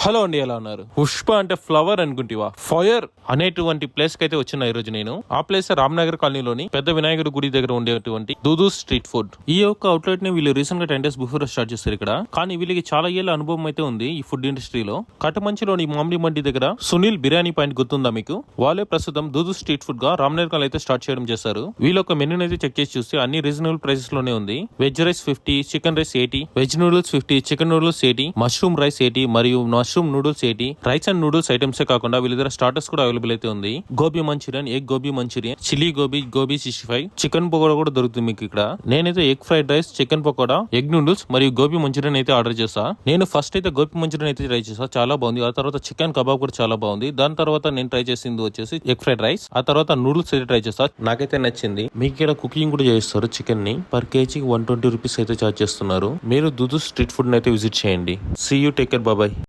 Hello అండి, ఎలా ఉన్నారు? పుష్ప అంటే ఫ్లవర్ అనుకుంటివా? ఫైర్ అనేటువంటి ప్లేస్ కి అయితే వచ్చిన ఈ రోజు నేను. ఆ ప్లేస్ రామ్నగర్ కాలనీలోని పెద్ద వినాయకుడి గుడి దగ్గర ఉండేటువంటి దూదు స్ట్రీట్ ఫుడ్. ఈ యొక్క అవుట్లెట్ ని వీళ్ళు రీసెంట్ గా 10 days బిఫోర్ స్టార్ట్ చేస్తారు ఇక్కడ. కానీ వీళ్ళకి చాలా ఏళ్ళ అనుభవం అయితే ఉంది ఈ ఫుడ్ ఇండస్ట్రీలో. కట్టమంచిలోని మామిడి మండి దగ్గర సునీల్ బిర్యానీ పాయింట్ గుర్తుందా మీకు? వాళ్ళే ప్రస్తుతం దూదు స్ట్రీట్ ఫుడ్ గా రామ్నగర్ కాలనీ అయితే స్టార్ట్ చేయడం చేస్తారు. వీళ్ళ ఒక మెనూ అయితే చెక్ చేసి చూస్తే అన్ని రీజనబుల్ ప్రైసెస్ లోనే ఉంది. Veg rice 50, chicken rice 80, veg noodles 50, chicken noodles 80, mushroom rice 80 మరియు mushroom noodles 80. Rice and noodles items కాకుండా వీళ్ళ దగ్గర స్టార్టర్స్ కూడా అవైలబుల్ అయితే ఉంది. Gobi Manchurian, egg gobi Manchurian, chilli gobi, gobi 65, chicken pakoda కూడా దొరుకుతుంది మీకు ఇక్కడ. నేనైతే egg fried rice, chicken pakoda, egg noodles మరియు గోబీ మంచూరియన్ అయితే ఆర్డర్ చేసా. నేను ఫస్ట్ అయితే గోబీ మంచూరియన్ అయితే ట్రై చేసా, చాలా బాగుంది. ఆ తర్వాత చికెన్ కబాబ్ కూడా చాలా బాగుంది. దాని తర్వాత నేను ట్రై చేసింది వచ్చేసి ఎగ్ ఫ్రైడ్ రైస్. ఆ తర్వాత నూడిల్స్ అయితే ట్రై చేసా, నాకైతే నచ్చింది. మీకు ఇక్కడ కుకింగ్ కూడా చేస్తారు. చికెన్ ని పర్ కేజీకి 120 రూపీస్ అయితే చార్జ్ చేస్తున్నారు. మీరు దుదు స్ట్రీట్ ఫుడ్ అయితే విజిట్ చేయండి. See you, take care, bye.